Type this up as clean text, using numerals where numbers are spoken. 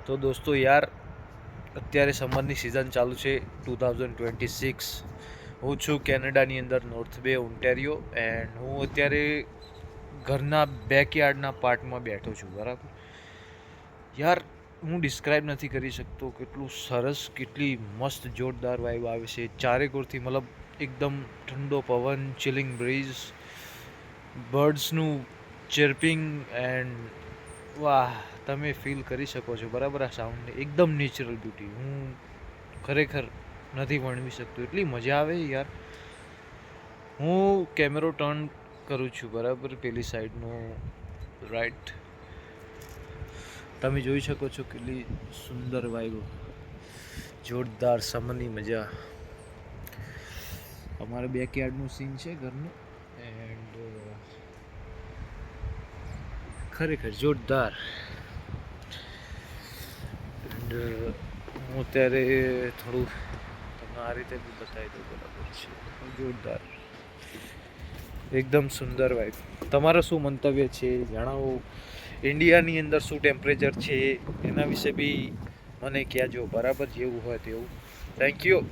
તો દોસ્તો યાર, અત્યારે સમરની સિઝન ચાલુ છે 2026. હું છું કેનેડાની અંદર નોર્થ બે ઓન્ટારિયો, એન્ડ હું અત્યારે ઘરના બેકયાર્ડના પાર્ટમાં બેઠો છું. બરાબર યાર, હું ડિસ્ક્રાઇબ નથી કરી શકતો કેટલું સરસ, કેટલી મસ્ત જોરદાર વાઇબ આવે છે ચારેકોરથી. મતલબ એકદમ ઠંડો પવન, ચિલિંગ બ્રીઝ, બર્ડ્સનું ચિર્પિંગ, એન્ડ વાહ, તમે ફીલ કરી શકો છો બરાબર આ સાઉન્ડને. એકદમ નેચરલ બ્યુટી. હું ખરેખર નથી વર્ણવી શકતો, એટલી મજા આવે યાર. હું કેમેરો ટર્ન કરું છું બરાબર પેલી સાઈડનો, રાઈટ. તમે જોઈ શકો છો કેટલી સુંદર વાઇબ, જોરદાર સમરની મજા. અમારા બેકયાર્ડનું સીન છે ઘરનું, એન્ડ ખરેખર જોરદાર. એન્ડ હું અત્યારે થોડું તમને આ રીતે બી બતાવી દઉં. બરાબર છે, જોરદાર, એકદમ સુંદર વાઇબ. તમારો શું મંતવ્ય છે જણાવો. ઇન્ડિયાની અંદર શું ટેમ્પરેચર છે એના વિશે બી મને કહેજો બરાબર, જેવું હોય તેવું. Thank you.